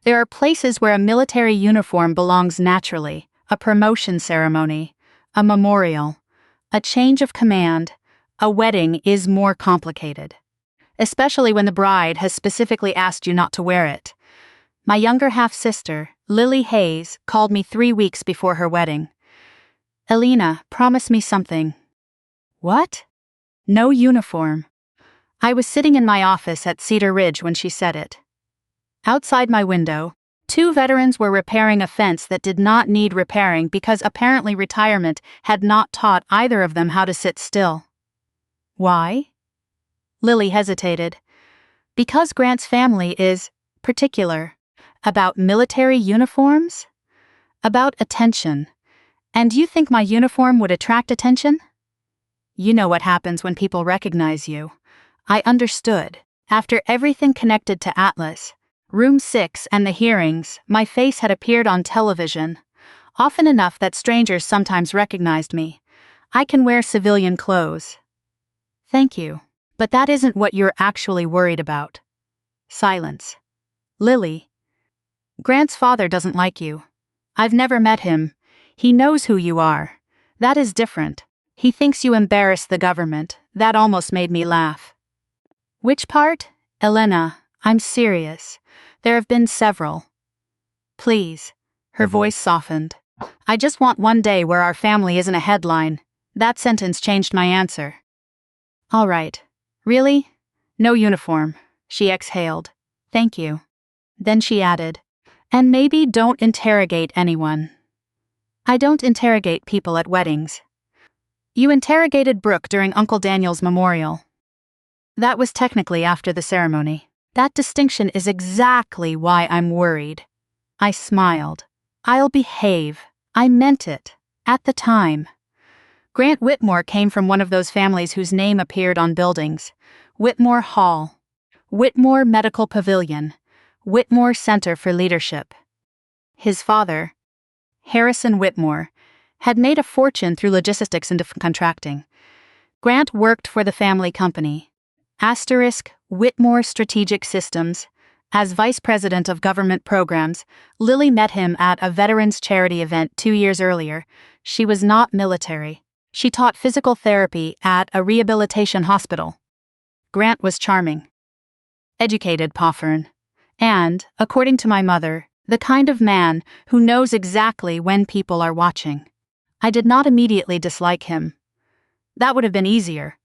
There are places where a military uniform belongs naturally: a promotion ceremony, a memorial, a change of command. A wedding is more complicated, especially when the bride has specifically asked you not to wear it. My younger half-sister, Elena Hayes, called me 3 weeks before her wedding. "Elena, promise me something." "What?" "No uniform." I was sitting in my office at Cedar Ridge when she said it. Outside my window, 2 veterans were repairing a fence that did not need repairing because apparently retirement had not taught either of them how to sit still. "Why?" Lily hesitated. "Because Grant's family is particular. About military uniforms? About attention. And you think my uniform would attract attention?" "You know what happens when people recognize you." I understood. After everything connected to Atlas, Room 6 and the hearings, my face had appeared on television, often enough that strangers sometimes recognized me. "I can wear civilian clothes." "Thank you. But that isn't what you're actually worried about." Silence. "Lily, Grant's father doesn't like you. I've never met him. He knows who you are. That is different. He thinks you embarrass the government." That almost made me laugh. "Which part?" "Elena, I'm serious. There have been several." "Please." Her voice softened. "I just want one day where our family isn't a headline." That sentence changed my answer. "All right. Really? No uniform." She exhaled. "Thank you." Then she added, "And maybe don't interrogate anyone." "I don't interrogate people at weddings." "You interrogated Brooke during Uncle Daniel's memorial." "That was technically after the ceremony." "That distinction is exactly why I'm worried." I smiled. "I'll behave. I meant it. At the time." Grant Whitmore came from one of those families whose name appeared on buildings. Whitmore Hall, Whitmore Medical Pavilion, Whitmore Center for Leadership. His father, Harrison Whitmore, had made a fortune through logistics and contracting. Grant worked for the family company, Whitmore Strategic Systems. As vice president of government programs, Lily met him at a veterans charity event 2 years earlier. She was not military. She taught physical therapy at a rehabilitation hospital. Grant was charming, educated Poffern, and, according to my mother, the kind of man who knows exactly when people are watching. I did not immediately dislike him. That would have been easier.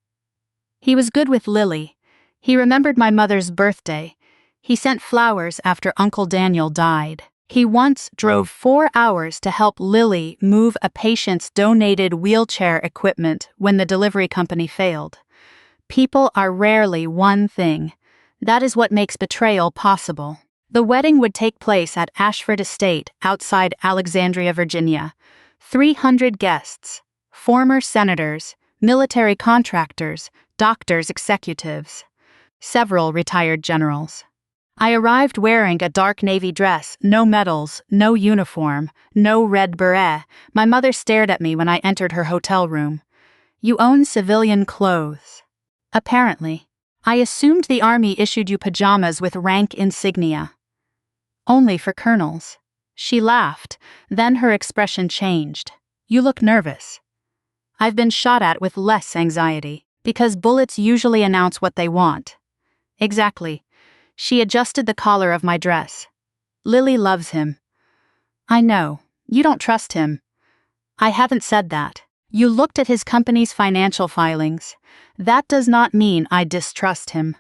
He was good with Lily. He remembered my mother's birthday. He sent flowers after Uncle Daniel died. He once drove 4 hours to help Lily move a patient's donated wheelchair equipment when the delivery company failed. People are rarely one thing. That is what makes betrayal possible. The wedding would take place at Ashford Estate outside Alexandria, Virginia. 300 guests, former senators, military contractors, doctors, executives, several retired generals. I arrived wearing a dark navy dress, no medals, no uniform, no red beret. My mother stared at me when I entered her hotel room. "You own civilian clothes." "Apparently. I assumed the army issued you pajamas with rank insignia." "Only for colonels." She laughed, then her expression changed. "You look nervous." "I've been shot at with less anxiety, because bullets usually announce what they want." "Exactly." She adjusted the collar of my dress. "Lily loves him." "I know. You don't trust him." "I haven't said that. You looked at his company's financial filings. That does not mean I distrust him."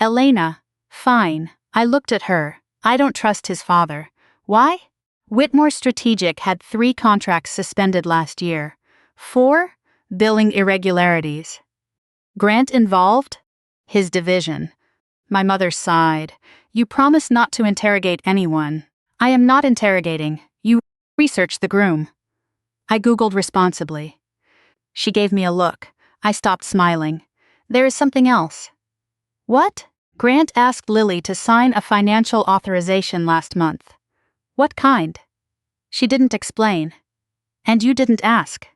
"Elena, fine. I looked at her. I don't trust his father." "Why?" "Whitmore Strategic had 3 contracts suspended last year. 4 billing irregularities." "Grant involved?" "His division." My mother sighed. "You promised not to interrogate anyone." "I am not interrogating. You researched the groom." I Googled responsibly. She gave me a look. I stopped smiling. "There is something else." "What?" "Grant asked Lily to sign a financial authorization last month." "What kind?" She didn't explain. "And you didn't ask."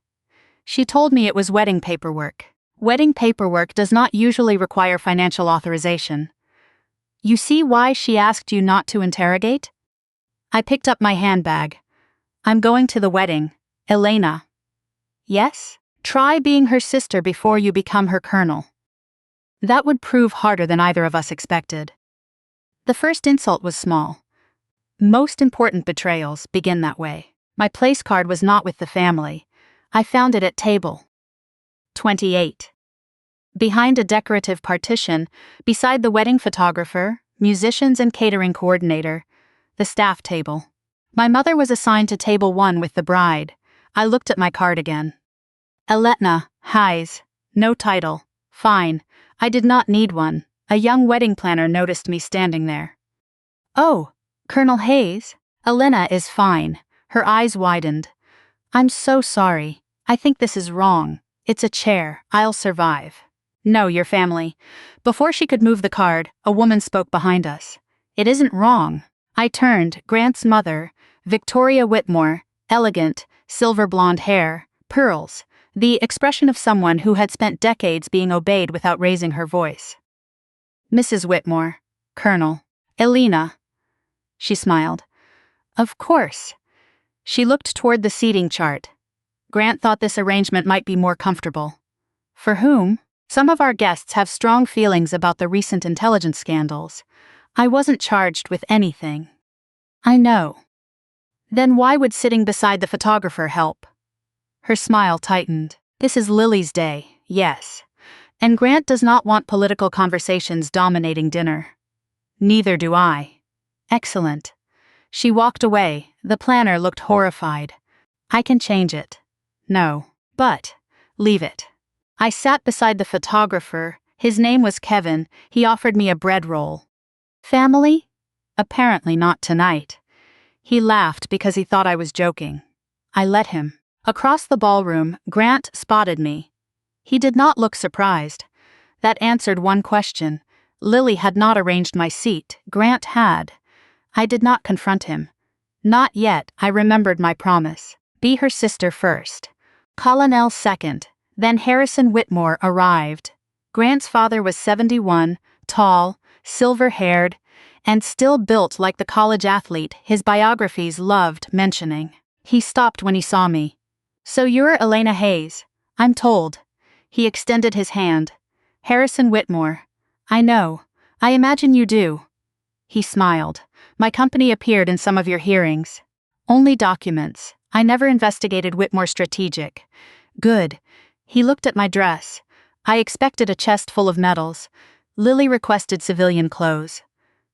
She told me it was wedding paperwork. Wedding paperwork does not usually require financial authorization. "You see why she asked you not to interrogate?" I picked up my handbag. I'm going to the wedding, Elena. Yes? Try being her sister before you become her colonel. That would prove harder than either of us expected. The first insult was small. Most important betrayals begin that way. My place card was not with the family. I found it at table 28. Behind a decorative partition, beside the wedding photographer, musicians and catering coordinator, the staff table. My mother was assigned to table 1 with the bride. I looked at my card again. Elena Hayes. No title. Fine. I did not need one. A young wedding planner noticed me standing there. Oh, Colonel Hayes? Elena is fine. Her eyes widened. I'm so sorry. I think this is wrong. It's a chair. I'll survive. No, your family. Before she could move the card, a woman spoke behind us. It isn't wrong. I turned. Grant's mother, Victoria Whitmore, elegant, silver blonde hair, pearls, the expression of someone who had spent decades being obeyed without raising her voice. Mrs. Whitmore, Colonel, Elena. She smiled. Of course. She looked toward the seating chart. Grant thought this arrangement might be more comfortable. For whom? Some of our guests have strong feelings about the recent intelligence scandals. I wasn't charged with anything. I know. Then why would sitting beside the photographer help? Her smile tightened. This is Lily's day, yes. And Grant does not want political conversations dominating dinner. Neither do I. Excellent. She walked away. The planner looked horrified. I can change it. No. But, leave it. I sat beside the photographer. His name was Kevin. He offered me a bread roll. Family? Apparently not tonight. He laughed because he thought I was joking. I let him. Across the ballroom, Grant spotted me. He did not look surprised. That answered one question. Lily had not arranged my seat. Grant had. I did not confront him. Not yet. I remembered my promise. Be her sister first. Colonel second. Then Harrison Whitmore arrived. Grant's father was 71, tall, silver-haired, and still built like the college athlete his biographies loved mentioning. He stopped when he saw me. So you're Elena Hayes, I'm told. He extended his hand. Harrison Whitmore. I know. I imagine you do. He smiled. My company appeared in some of your hearings. Only documents. I never investigated Whitmore Strategic. Good. He looked at my dress. I expected a chest full of medals. Lily requested civilian clothes.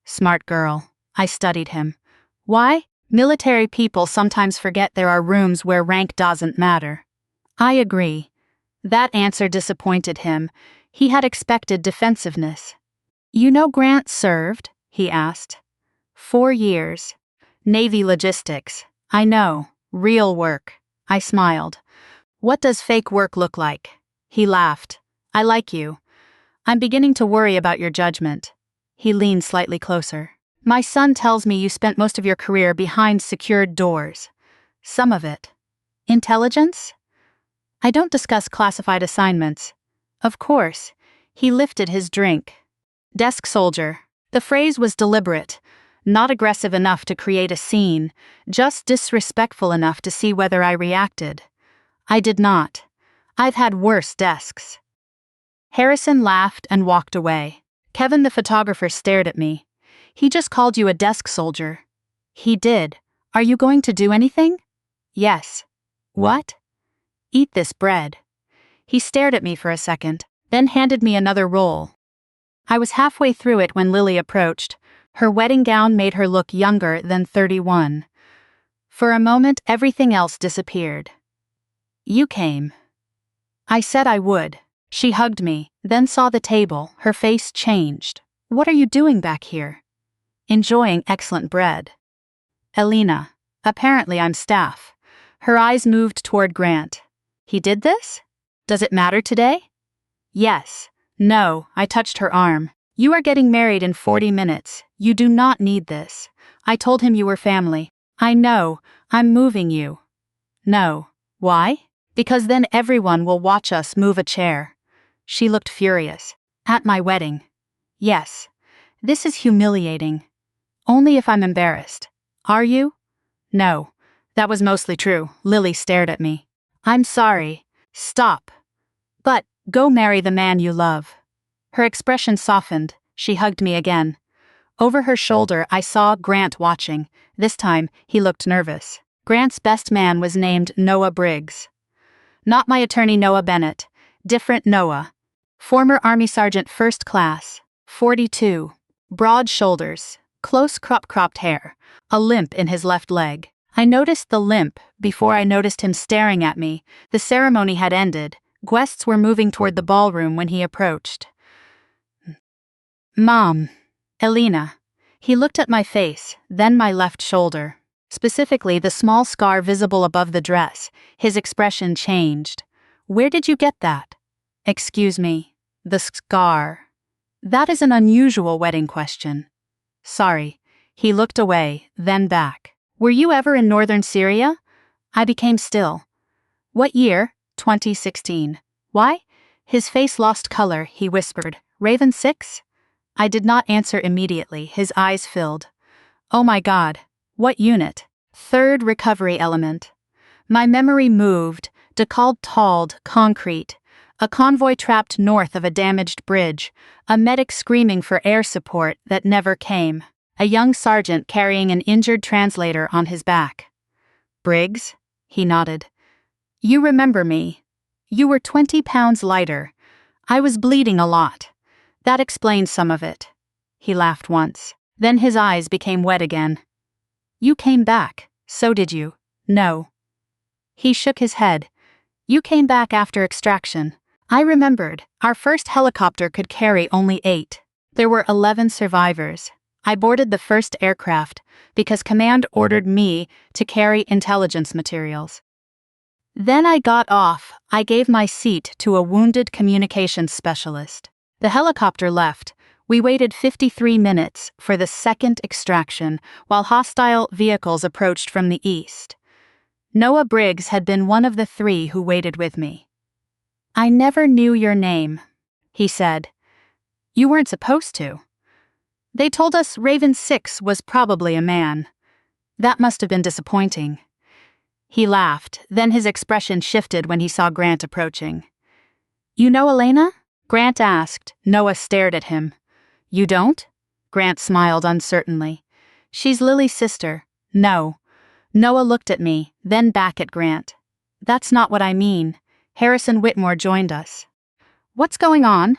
Smart girl. I studied him. Why? Military people sometimes forget there are rooms where rank doesn't matter. I agree. That answer disappointed him. He had expected defensiveness. You know Grant served? He asked. 4 years. Navy logistics. I know. Real work. I smiled. What does fake work look like? He laughed. I like you. I'm beginning to worry about your judgment. He leaned slightly closer. My son tells me you spent most of your career behind secured doors. Some of it. Intelligence? I don't discuss classified assignments. Of course. He lifted his drink. Desk soldier. The phrase was deliberate. Not aggressive enough to create a scene, just disrespectful enough to see whether I reacted. I did not. I've had worse desks. Harrison laughed and walked away. Kevin the photographer stared at me. He just called you a desk soldier. He did. Are you going to do anything? Yes. What? Eat this bread. He stared at me for a second, then handed me another roll. I was halfway through it when Lily approached. Her wedding gown made her look younger than 31. For a moment, everything else disappeared. You came. I said I would. She hugged me, then saw the table. Her face changed. What are you doing back here? Enjoying excellent bread. Elena. Apparently I'm staff. Her eyes moved toward Grant. He did this? Does it matter today? Yes. No, I touched her arm. You are getting married in 40 minutes. You do not need this. I told him you were family. I know. I'm moving you. No. Why? Because then everyone will watch us move a chair. She looked furious. At my wedding. Yes. This is humiliating. Only if I'm embarrassed. Are you? No. That was mostly true. Lily stared at me. I'm sorry. Stop. But, go marry the man you love. Her expression softened. She hugged me again. Over her shoulder, I saw Grant watching. This time, he looked nervous. Grant's best man was named Noah Briggs. Not my attorney Noah Bennett. Different Noah. Former Army Sergeant First Class. 42. Broad shoulders. Close cropped hair. A limp in his left leg. I noticed the limp before I noticed him staring at me. The ceremony had ended. Guests were moving toward the ballroom when he approached. Mom. Elena. He looked at my face, then my left shoulder. Specifically, the small scar visible above the dress. His expression changed. Where did you get that? Excuse me. The scar. That is an unusual wedding question. Sorry. He looked away, then back. Were you ever in northern Syria? I became still. What year? 2016. Why? His face lost color, he whispered. Raven 6? I did not answer immediately, his eyes filled. Oh my God. What unit? Third recovery element. My memory moved, decalled concrete. A convoy trapped north of a damaged bridge, a medic screaming for air support that never came, a young sergeant carrying an injured translator on his back. Briggs? He nodded. You remember me. You were 20 pounds lighter. I was bleeding a lot. That explains some of it. He laughed once. Then his eyes became wet again. You came back. So did you. No. He shook his head. You came back after extraction. I remembered. Our first helicopter could carry only 8. There were 11 survivors. I boarded the first aircraft because command ordered me to carry intelligence materials. Then I got off. I gave my seat to a wounded communications specialist. The helicopter left. We waited 53 minutes for the second extraction while hostile vehicles approached from the east. Noah Briggs had been one of the 3 who waited with me. I never knew your name, he said. You weren't supposed to. They told us Raven 6 was probably a man. That must have been disappointing. He laughed, then his expression shifted when he saw Grant approaching. You know Elena? Grant asked. Noah stared at him. You don't? Grant smiled uncertainly. She's Lily's sister. No. Noah looked at me, then back at Grant. That's not what I mean. Harrison Whitmore joined us. What's going on?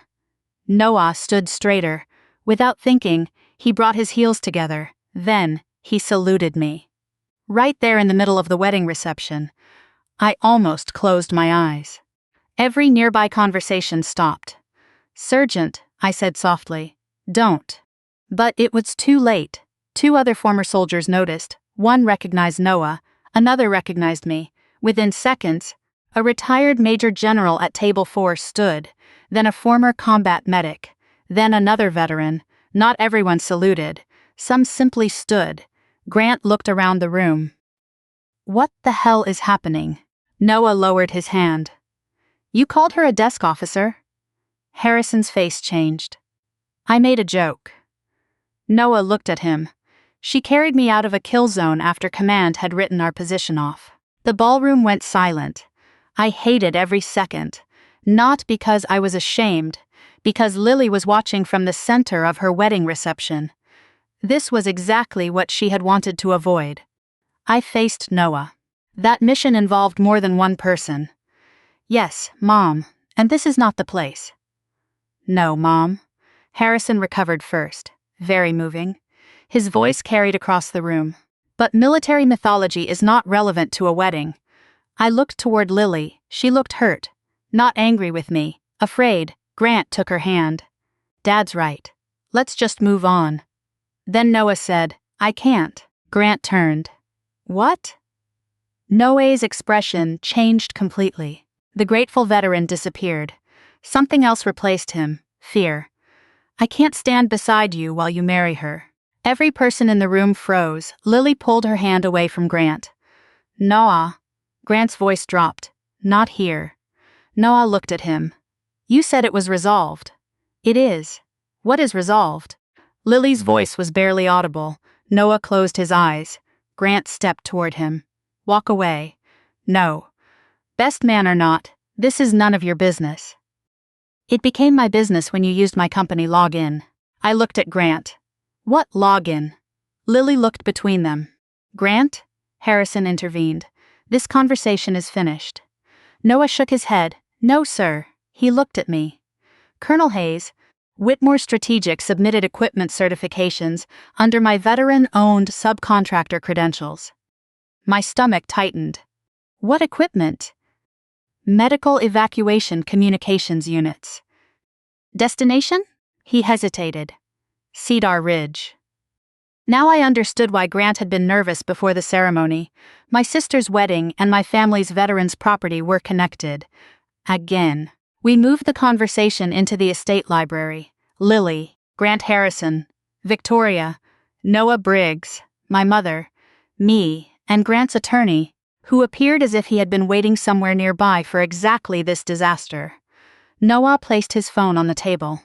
Noah stood straighter. Without thinking, he brought his heels together. Then, he saluted me. Right there in the middle of the wedding reception. I almost closed my eyes. Every nearby conversation stopped. Sergeant, I said softly. Don't. But it was too late. 2 other former soldiers noticed. One recognized Noah, another recognized me. Within seconds, a retired major general at table 4 stood, then a former combat medic, then another veteran. Not everyone saluted. Some simply stood. Grant looked around the room. What the hell is happening? Noah lowered his hand. You called her a desk officer? Harrison's face changed. I made a joke. Noah looked at him. She carried me out of a kill zone after command had written our position off. The ballroom went silent. I hated every second. Not because I was ashamed, because Lily was watching from the center of her wedding reception. This was exactly what she had wanted to avoid. I faced Noah. That mission involved more than one person. Yes, Mom, and this is not the place. No, Mom. Harrison recovered first. Very moving. His voice carried across the room. But military mythology is not relevant to a wedding. I looked toward Lily. She looked hurt. Not angry with me. Afraid. Grant took her hand. Dad's right. Let's just move on. Then Noah said, I can't. Grant turned. What? Noah's expression changed completely. The grateful veteran disappeared. Something else replaced him. Fear. I can't stand beside you while you marry her. Every person in the room froze. Lily pulled her hand away from Grant. Noah. Grant's voice dropped. Not here. Noah looked at him. You said it was resolved. It is. What is resolved? Lily's voice was barely audible. Noah closed his eyes. Grant stepped toward him. Walk away. No. Best man or not, this is none of your business. It became my business when you used my company login. I looked at Grant. What login? Lily looked between them. Grant? Harrison intervened. This conversation is finished. Noah shook his head. No, sir. He looked at me. Colonel Hayes, Whitmore Strategic submitted equipment certifications under my veteran-owned subcontractor credentials. My stomach tightened. What equipment? Medical evacuation communications units. Destination? He hesitated. Cedar Ridge. Now I understood why Grant had been nervous before the ceremony. My sister's wedding and my family's veterans' property were connected. Again. We moved the conversation into the estate library. Lily, Grant Harrison, Victoria, Noah Briggs, my mother, me, and Grant's attorney, who appeared as if he had been waiting somewhere nearby for exactly this disaster. Noah placed his phone on the table.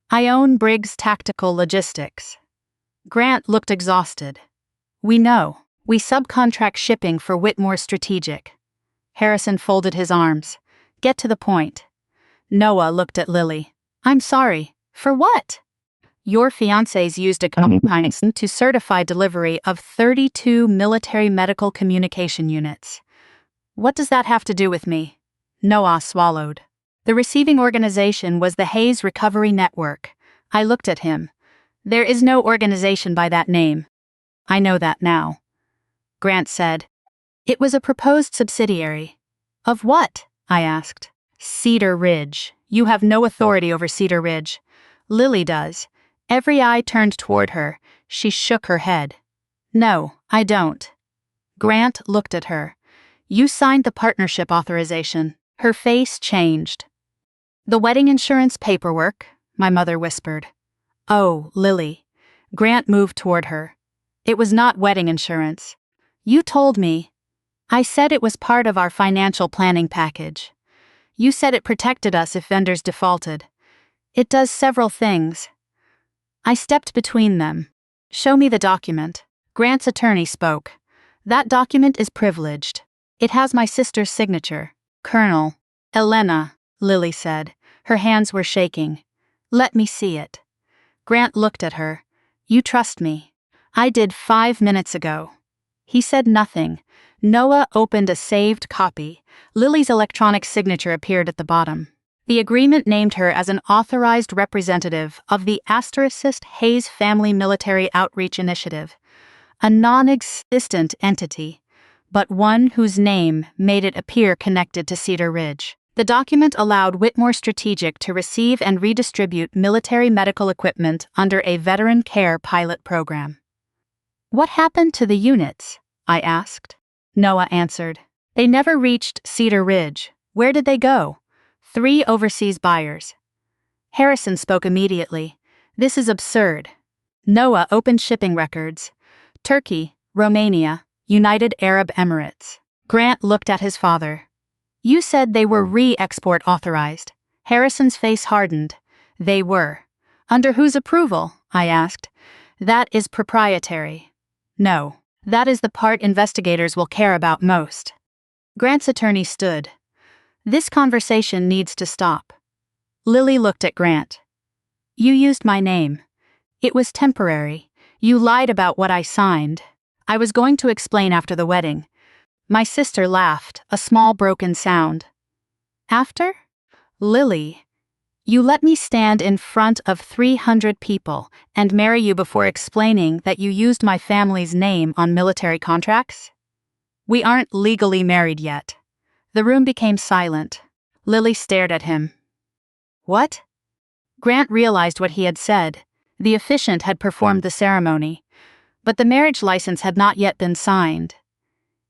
I own Briggs Tactical Logistics. Grant looked exhausted. We know. We subcontract shipping for Whitmore Strategic. Harrison folded his arms. Get to the point. Noah looked at Lily. I'm sorry. For what? Your fiancés used a company to certify delivery of 32 military medical communication units. What does that have to do with me? Noah swallowed. The receiving organization was the Hayes Recovery Network. I looked at him. There is no organization by that name. I know that now. Grant said. It was a proposed subsidiary. Of what? I asked. Cedar Ridge. You have no authority over Cedar Ridge. Lily does. Every eye turned toward her. She shook her head. No, I don't. Grant looked at her. You signed the partnership authorization. Her face changed. The wedding insurance paperwork, my mother whispered. Oh, Lily. Grant moved toward her. It was not wedding insurance. You told me. I said it was part of our financial planning package. You said it protected us if vendors defaulted. It does several things. I stepped between them. Show me the document. Grant's attorney spoke. That document is privileged. It has my sister's signature. Colonel. Elena, Lily said. Her hands were shaking. Let me see it. Grant looked at her. You trust me. I did 5 minutes ago. He said nothing. Noah opened a saved copy. Lily's electronic signature appeared at the bottom. The agreement named her as an authorized representative of the * Hayes Family Military Outreach Initiative, a non-existent entity, but one whose name made it appear connected to Cedar Ridge. The document allowed Whitmore Strategic to receive and redistribute military medical equipment under a veteran care pilot program. What happened to the units? I asked. Noah answered. They never reached Cedar Ridge. Where did they go? 3 overseas buyers. Harrison spoke immediately. This is absurd. Noah opened shipping records. Turkey, Romania, United Arab Emirates. Grant looked at his father. You said they were re-export authorized. Harrison's face hardened. They were. Under whose approval? I asked. That is proprietary. No. That is the part investigators will care about most. Grant's attorney stood. This conversation needs to stop. Lily looked at Grant. You used my name. It was temporary. You lied about what I signed. I was going to explain after the wedding. My sister laughed, a small broken sound. After? Lily. You let me stand in front of 300 people and marry you before explaining that you used my family's name on military contracts? We aren't legally married yet. The room became silent. Lily stared at him. What? Grant realized what he had said. The officiant had performed the ceremony, but the marriage license had not yet been signed.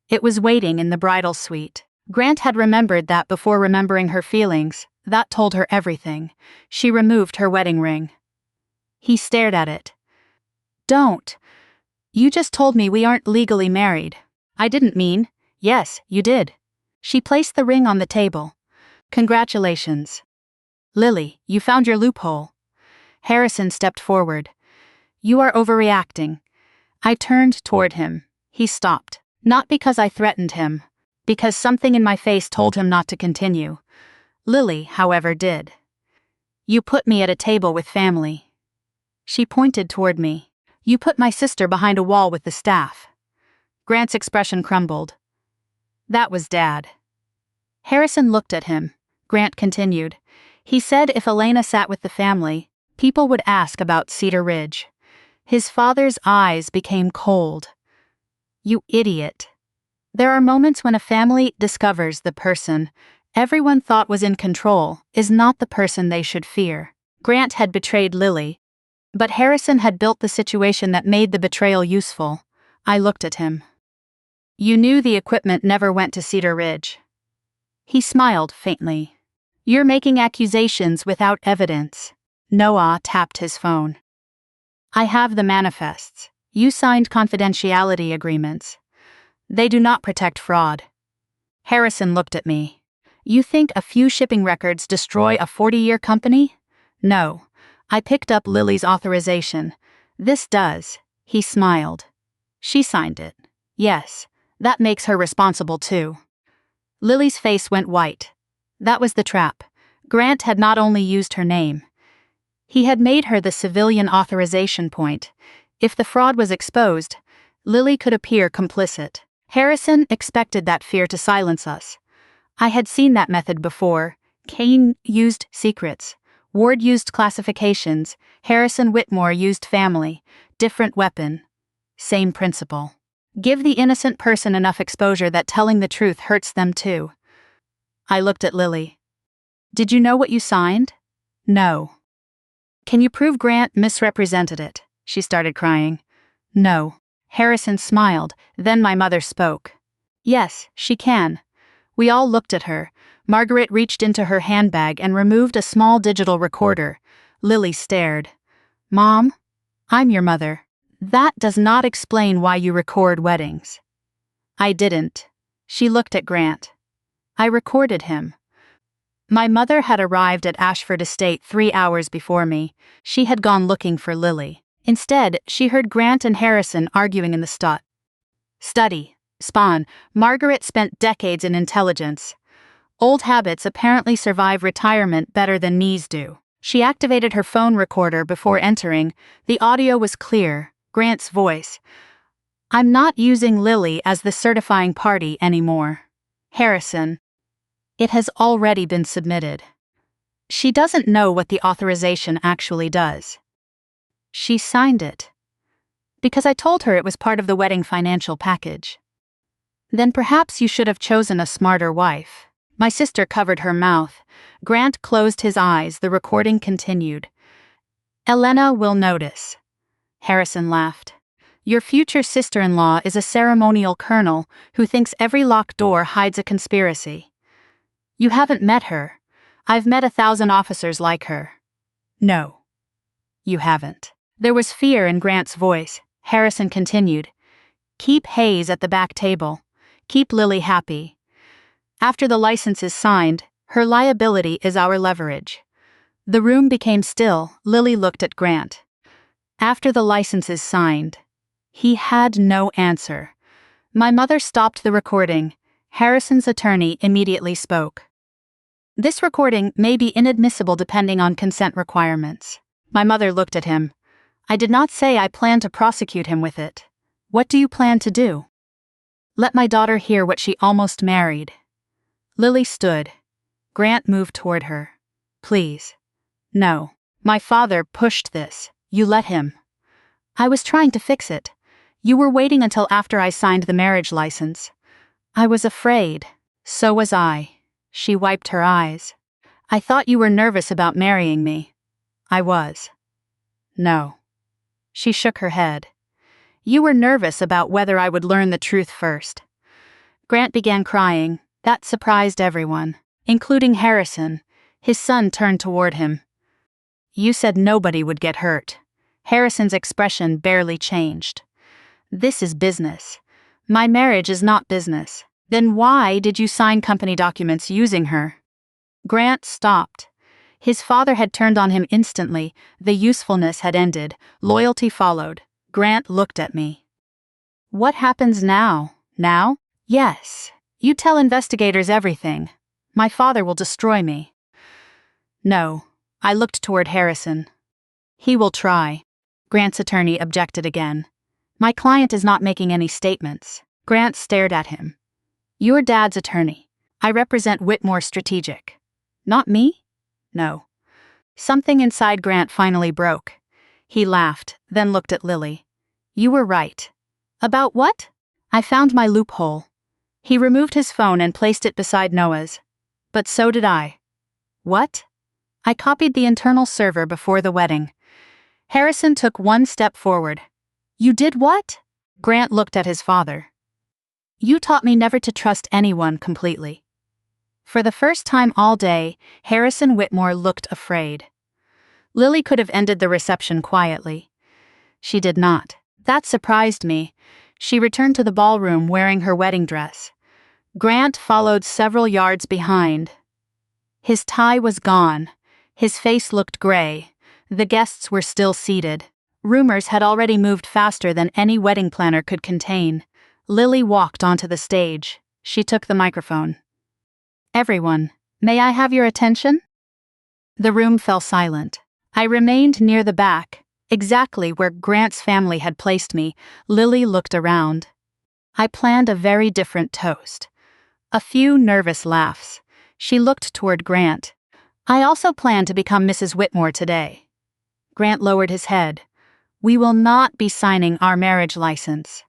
It was waiting in the bridal suite. Grant had remembered that before remembering her feelings. That told her everything. She removed her wedding ring. He stared at it. Don't. You just told me we aren't legally married. I didn't mean. Yes, you did. She placed the ring on the table. Congratulations. Lily, you found your loophole. Harrison stepped forward. You are overreacting. I turned toward him. He stopped. Not because I threatened him, because something in my face told him not to continue. Lily, however, did. You put me at a table with family. She pointed toward me. You put my sister behind a wall with the staff. Grant's expression crumbled. That was Dad. Harrison looked at him. Grant continued. He said if Elena sat with the family, people would ask about Cedar Ridge. His father's eyes became cold. You idiot. There are moments when a family discovers the person everyone thought was in control is not the person they should fear. Grant had betrayed Lily, but Harrison had built the situation that made the betrayal useful. I looked at him. You knew the equipment never went to Cedar Ridge. He smiled faintly. You're making accusations without evidence. Noah tapped his phone. I have the manifests. You signed confidentiality agreements. They do not protect fraud. Harrison looked at me. You think a few shipping records destroy a 40-year company? No. I picked up Lily's authorization. This does. He smiled. She signed it. Yes, that makes her responsible too. Lily's face went white. That was the trap. Grant had not only used her name. He had made her the civilian authorization point. If the fraud was exposed, Lily could appear complicit. Harrison expected that fear to silence us. I had seen that method before. Kane used secrets. Ward used classifications. Harrison Whitmore used family. Different weapon. Same principle. Give the innocent person enough exposure that telling the truth hurts them too. I looked at Lily. Did you know what you signed? No. Can you prove Grant misrepresented it? She started crying. No. Harrison smiled, then my mother spoke. Yes, she can. We all looked at her. Margaret reached into her handbag and removed a small digital recorder. Lily stared. Mom, I'm your mother. That does not explain why you record weddings. I didn't. She looked at Grant. I recorded him. My mother had arrived at Ashford Estate 3 hours before me. She had gone looking for Lily. Instead, she heard Grant and Harrison arguing in the study. Spawn. Margaret spent decades in intelligence. Old habits apparently survive retirement better than knees do. She activated her phone recorder before entering. The audio was clear. Grant's voice. I'm not using Lily as the certifying party anymore. Harrison. It has already been submitted. She doesn't know what the authorization actually does. She signed it. Because I told her it was part of the wedding financial package. Then perhaps you should have chosen a smarter wife. My sister covered her mouth. Grant closed his eyes. The recording continued. Elena will notice. Harrison laughed. Your future sister-in-law is a ceremonial colonel who thinks every locked door hides a conspiracy. You haven't met her. I've met 1,000 officers like her. No. You haven't. There was fear in Grant's voice. Harrison continued. Keep Hayes at the back table. Keep Lily happy. After the license is signed, her liability is our leverage. The room became still. Lily looked at Grant. After the license is signed. He had no answer. My mother stopped the recording. Harrison's attorney immediately spoke. This recording may be inadmissible depending on consent requirements. My mother looked at him. I did not say I plan to prosecute him with it. What do you plan to do? Let my daughter hear what she almost married. Lily stood. Grant moved toward her. Please. No. My father pushed this. You let him. I was trying to fix it. You were waiting until after I signed the marriage license. I was afraid. So was I. She wiped her eyes. I thought you were nervous about marrying me. I was. No. She shook her head. You were nervous about whether I would learn the truth first. Grant began crying. That surprised everyone, including Harrison. His son turned toward him. You said nobody would get hurt. Harrison's expression barely changed. This is business. My marriage is not business. Then why did you sign company documents using her? Grant stopped. His father had turned on him instantly. The usefulness had ended. Loyalty followed. Grant looked at me. What happens now? Now? Yes. You tell investigators everything. My father will destroy me. No. I looked toward Harrison. He will try. Grant's attorney objected again. My client is not making any statements. Grant stared at him. Your dad's attorney. I represent Whitmore Strategic. Not me? No. Something inside Grant finally broke. He laughed, then looked at Lily. You were right. About what? I found my loophole. He removed his phone and placed it beside Noah's. But so did I. What? I copied the internal server before the wedding. Harrison took one step forward. You did what? Grant looked at his father. You taught me never to trust anyone completely. For the first time all day, Harrison Whitmore looked afraid. Lily could have ended the reception quietly. She did not. That surprised me. She returned to the ballroom wearing her wedding dress. Grant followed several yards behind. His tie was gone. His face looked gray. The guests were still seated. Rumors had already moved faster than any wedding planner could contain. Lily walked onto the stage. She took the microphone. Everyone, may I have your attention? The room fell silent. I remained near the back, exactly where Grant's family had placed me. Lily looked around. I planned a very different toast. A few nervous laughs. She looked toward Grant. I also plan to become Mrs. Whitmore today. Grant lowered his head. We will not be signing our marriage license.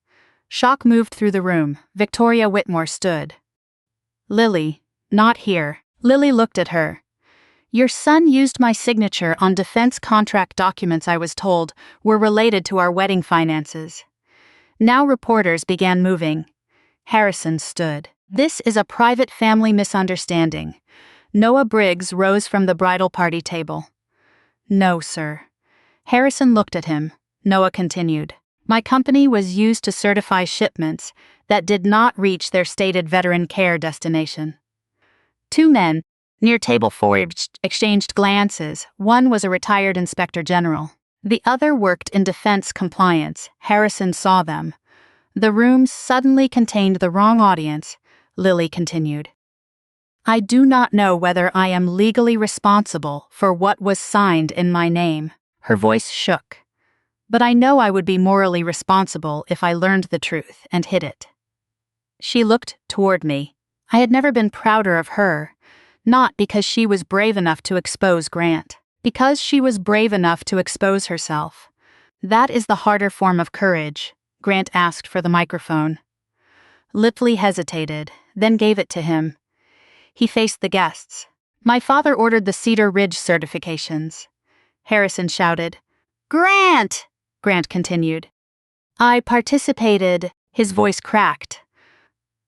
Shock moved through the room. Victoria Whitmore stood. Lily, not here. Lily looked at her. Your son used my signature on defense contract documents I was told were related to our wedding finances. Now reporters began moving. Harrison stood. This is a private family misunderstanding. Noah Briggs rose from the bridal party table. No, sir. Harrison looked at him. Noah continued. My company was used to certify shipments that did not reach their stated veteran care destination. Two men, near table 4, exchanged glances. One was a retired inspector general. The other worked in defense compliance. Harrison saw them. The room suddenly contained the wrong audience. Lily continued. I do not know whether I am legally responsible for what was signed in my name. Her voice shook. But I know I would be morally responsible if I learned the truth and hid it. She looked toward me. I had never been prouder of her. Not because she was brave enough to expose Grant. Because she was brave enough to expose herself. That is the harder form of courage. Grant asked for the microphone. Lily hesitated, then gave it to him. He faced the guests. My father ordered the Cedar Ridge certifications. Harrison shouted. Grant! Grant continued. I participated. His voice cracked.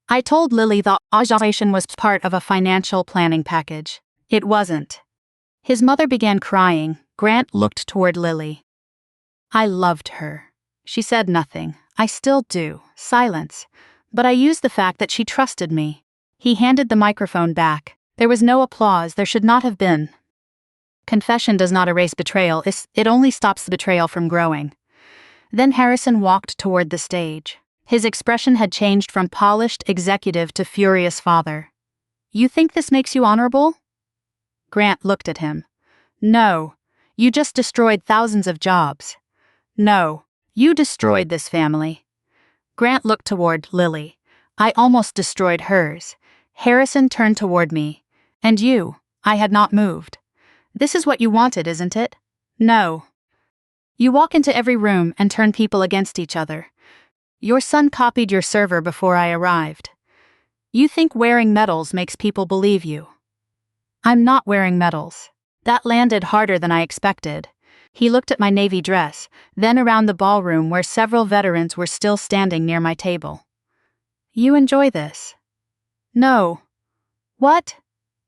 I told Lily the operation was part of a financial planning package. It wasn't. His mother began crying. Grant looked toward Lily. I loved her. She said nothing. I still do. Silence. But I used the fact that she trusted me. He handed the microphone back. There was no applause. There should not have been. Confession does not erase betrayal. It only stops the betrayal from growing. Then Harrison walked toward the stage. His expression had changed from polished executive to furious father. You think this makes you honorable? Grant looked at him. No. You just destroyed thousands of jobs. No. You destroyed this family. Grant looked toward Lily. I almost destroyed hers. Harrison turned toward me. And you. I had not moved. This is what you wanted, isn't it? No. You walk into every room and turn people against each other. Your son copied your server before I arrived. You think wearing medals makes people believe you. I'm not wearing medals. That landed harder than I expected. He looked at my navy dress, then around the ballroom where several veterans were still standing near my table. You enjoy this? No. What?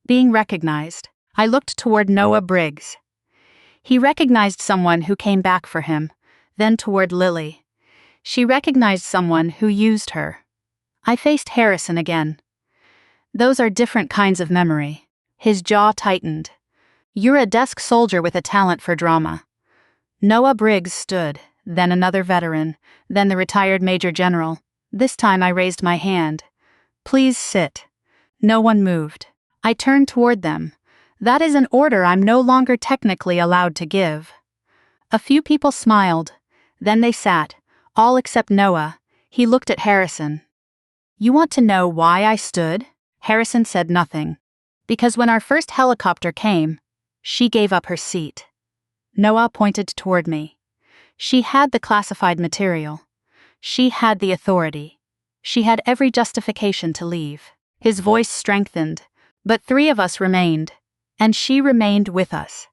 Being recognized. I looked toward Noah Briggs. He recognized someone who came back for him, then toward Lily. She recognized someone who used her. I faced Harrison again. Those are different kinds of memory. His jaw tightened. You're a desk soldier with a talent for drama. Noah Briggs stood, then another veteran, then the retired Major General. This time I raised my hand. Please sit. No one moved. I turned toward them. That is an order I'm no longer technically allowed to give. A few people smiled. Then they sat, all except Noah. He looked at Harrison. You want to know why I stood? Harrison said nothing. Because when our first helicopter came, she gave up her seat. Noah pointed toward me. She had the classified material. She had the authority. She had every justification to leave. His voice strengthened, but 3 of us remained, and she remained with us.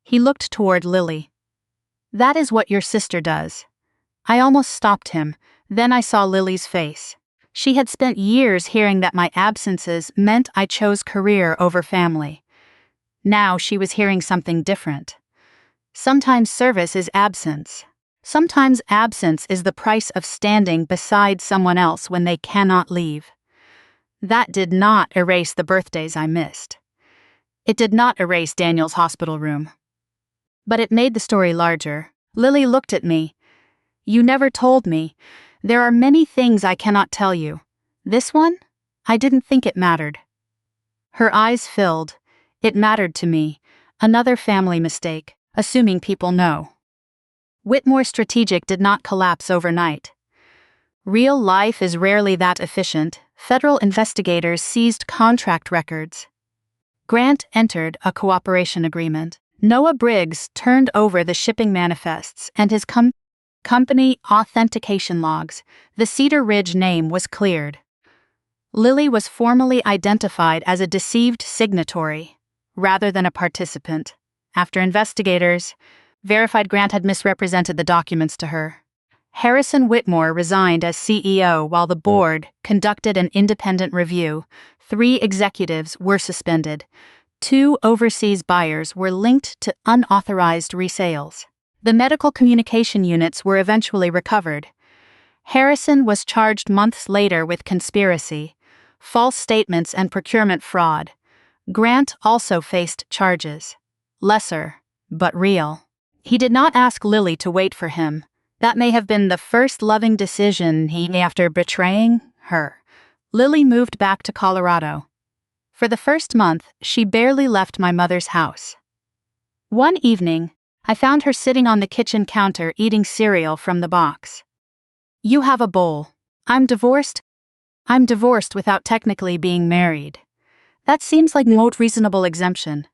He looked toward Lily. That is what your sister does. I almost stopped him, then I saw Lily's face. She had spent years hearing that my absences meant I chose career over family. Now she was hearing something different. Sometimes service is absence. Sometimes absence is the price of standing beside someone else when they cannot leave. That did not erase the birthdays I missed. It did not erase Daniel's hospital room. But it made the story larger. Lily looked at me. You never told me. There are many things I cannot tell you. This one? I didn't think it mattered. Her eyes filled. It mattered to me. Another family mistake, assuming people know. Whitmore Strategic did not collapse overnight. Real life is rarely that efficient. Federal investigators seized contract records. Grant entered a cooperation agreement. Noah Briggs turned over the shipping manifests and his company authentication logs. The Cedar Ridge name was cleared. Lily was formally identified as a deceived signatory, rather than a participant. After investigators verified Grant had misrepresented the documents to her. Harrison Whitmore resigned as CEO while the board conducted an independent review. 3 executives were suspended. 2 overseas buyers were linked to unauthorized resales. The medical communication units were eventually recovered. Harrison was charged months later with conspiracy, false statements, and procurement fraud. Grant also faced charges. Lesser, but real. He did not ask Lily to wait for him. That may have been the first loving decision he made after betraying her. Lily moved back to Colorado. For the first month, she barely left my mother's house. One evening, I found her sitting on the kitchen counter eating cereal from the box. You have a bowl. I'm divorced without technically being married. That seems like the most reasonable exemption.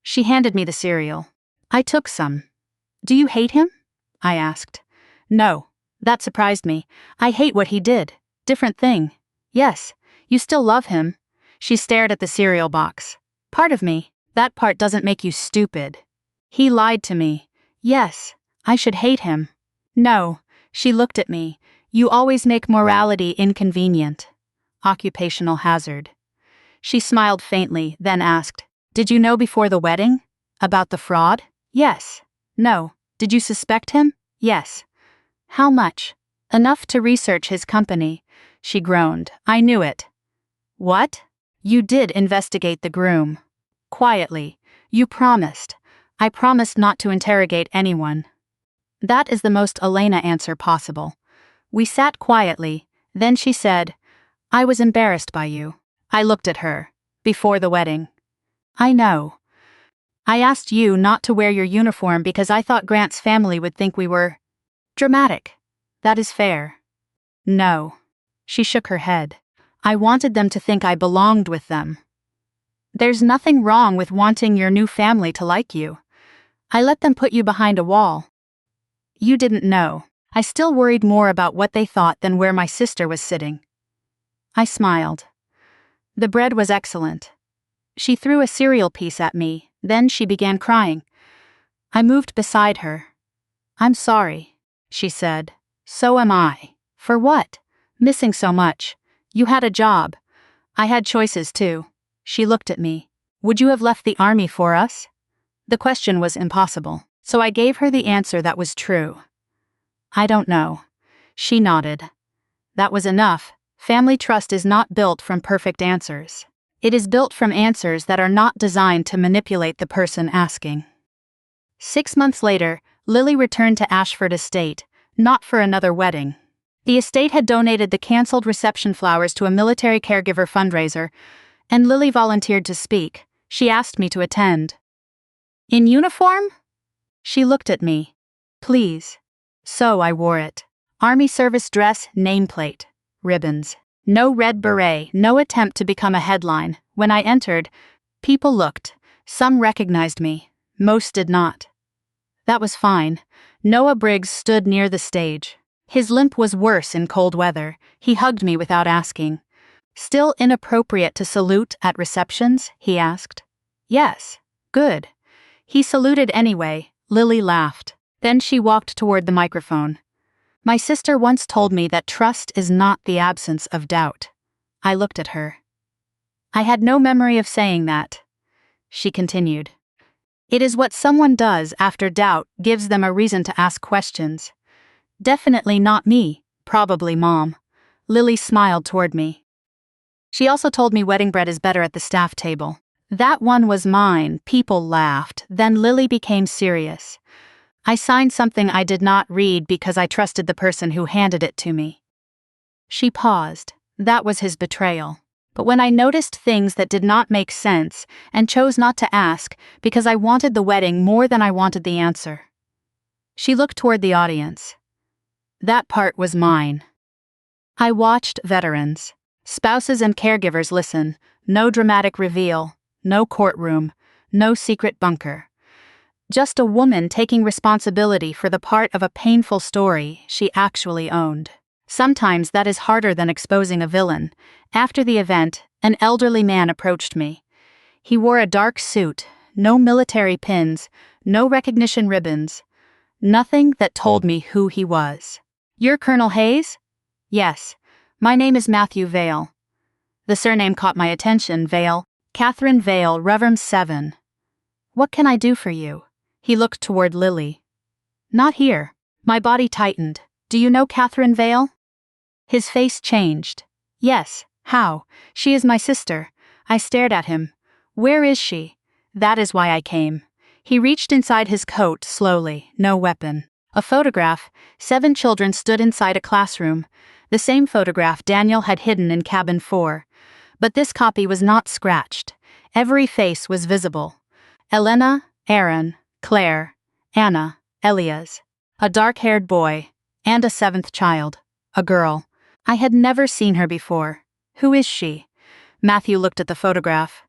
She handed me the cereal. I took some. Do you hate him? I asked. No. That surprised me. I hate what he did. Different thing. Yes. You still love him. She stared at the cereal box. Part of me. That part doesn't make you stupid. He lied to me. Yes. I should hate him. No. She looked at me. You always make morality inconvenient. Occupational hazard. She smiled faintly, then asked, Did you know before the wedding? About the fraud? Yes. No. Did you suspect him? Yes. How much? Enough to research his company. She groaned. I knew it. What? You did investigate the groom. Quietly. You promised. I promised not to interrogate anyone. That is the most Elena answer possible. We sat quietly, then she said, I was embarrassed by you. I looked at her. Before the wedding. I know. I asked you not to wear your uniform because I thought Grant's family would think we were dramatic. That is fair. No. She shook her head. I wanted them to think I belonged with them. There's nothing wrong with wanting your new family to like you. I let them put you behind a wall. You didn't know. I still worried more about what they thought than where my sister was sitting. I smiled. The bread was excellent. She threw a cereal piece at me, then she began crying. I moved beside her. I'm sorry, she said. So am I. For what? Missing so much. You had a job. I had choices too. She looked at me. Would you have left the army for us? The question was impossible, so I gave her the answer that was true. I don't know. She nodded. That was enough. Family trust is not built from perfect answers. It is built from answers that are not designed to manipulate the person asking. 6 months later, Lily returned to Ashford Estate, not for another wedding. The estate had donated the cancelled reception flowers to a military caregiver fundraiser, and Lily volunteered to speak. She asked me to attend. In uniform? She looked at me. Please. So I wore it. Army service dress, nameplate, ribbons. No red beret, no attempt to become a headline. When I entered, people looked. Some recognized me. Most did not. That was fine. Noah Briggs stood near the stage. His limp was worse in cold weather. He hugged me without asking. Still inappropriate to salute at receptions? He asked. Yes. Good. He saluted anyway. Lily laughed. Then she walked toward the microphone. My sister once told me that trust is not the absence of doubt. I looked at her. I had no memory of saying that. She continued. It is what someone does after doubt gives them a reason to ask questions. Definitely not me, probably Mom. Lily smiled toward me. She also told me wedding bread is better at the staff table. That one was mine. People laughed. Then Lily became serious. I signed something I did not read because I trusted the person who handed it to me. She paused. That was his betrayal. But when I noticed things that did not make sense and chose not to ask because I wanted the wedding more than I wanted the answer. She looked toward the audience. That part was mine. I watched veterans. Spouses and caregivers listen. No dramatic reveal. No courtroom. No secret bunker. Just a woman taking responsibility for the part of a painful story she actually owned. Sometimes that is harder than exposing a villain. After the event, an elderly man approached me. He wore a dark suit, no military pins, no recognition ribbons, nothing that told me who he was. You're Colonel Hayes? Yes. My name is Matthew Vale. The surname caught my attention. Vale. Catherine Vale, Reverend 7. What can I do for you? He looked toward Lily. Not here. My body tightened. Do you know Catherine Vale? His face changed. Yes. How? She is my sister. I stared at him. Where is she? That is why I came. He reached inside his coat slowly, no weapon. A photograph. 7 children stood inside a classroom. The same photograph Daniel had hidden in cabin 4. But this copy was not scratched. Every face was visible. Elena, Aaron, Claire, Anna, Elias. A dark-haired boy. And a 7th child. A girl. I had never seen her before. Who is she? Matthew looked at the photograph.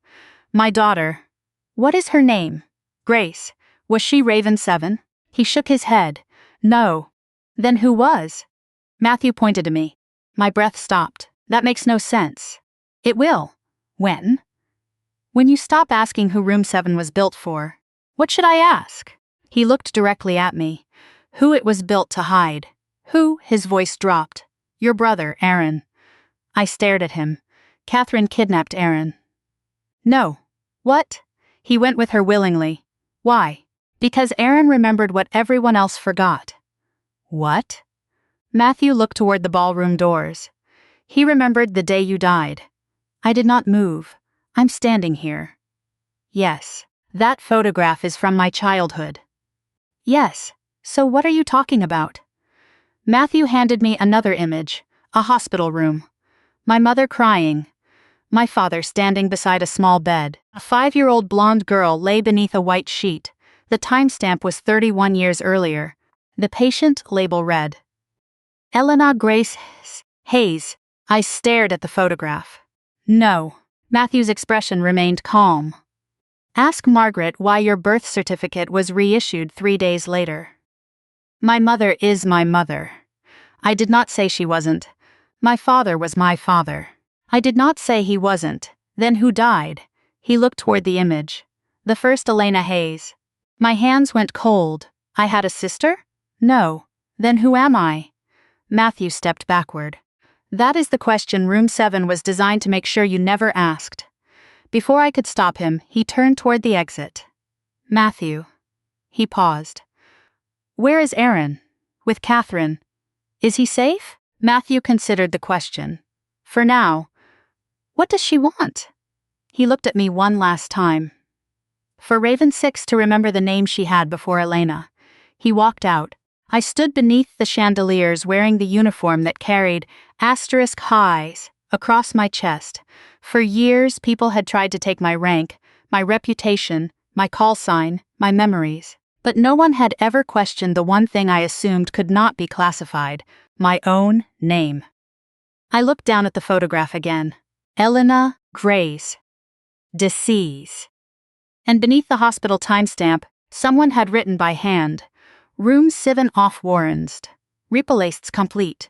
My daughter. What is her name? Grace. Was she Raven 7? He shook his head. No. Then who was? Matthew pointed to me. My breath stopped. That makes no sense. It will. When? When you stop asking who room 7 was built for. What should I ask? He looked directly at me. Who it was built to hide. Who? His voice dropped. Your brother, Aaron. I stared at him. Catherine kidnapped Aaron. No. What? He went with her willingly. Why? Because Aaron remembered what everyone else forgot. What? Matthew looked toward the ballroom doors. He remembered the day you died. I did not move. I'm standing here. Yes. That photograph is from my childhood. Yes. So what are you talking about? Matthew handed me another image, a hospital room. My mother crying. My father standing beside a small bed. A 5-year-old blonde girl lay beneath a white sheet. The timestamp was 31 years earlier. The patient label read. Elena Grace Hayes. I stared at the photograph. No. Matthew's expression remained calm. Ask Margaret why your birth certificate was reissued 3 days later. My mother is my mother. I did not say she wasn't. My father was my father. I did not say he wasn't. Then who died? He looked toward the image. The first Elena Hayes. My hands went cold. I had a sister? No. Then who am I? Matthew stepped backward. That is the question room 7 was designed to make sure you never asked. Before I could stop him, he turned toward the exit. Matthew. He paused. Where is Aaron? With Catherine. Is he safe? Matthew considered the question. For now. What does she want? He looked at me one last time. For Raven 6 to remember the name she had before Elena. He walked out. I stood beneath the chandeliers wearing the uniform that carried *highs across my chest. For years, people had tried to take my rank, my reputation, my call sign, my memories. But no one had ever questioned the one thing I assumed could not be classified: my own name. I looked down at the photograph again. Elena Hayes. Deceased. And beneath the hospital timestamp, someone had written by hand, Room 7 off Warrenst. Replaced complete.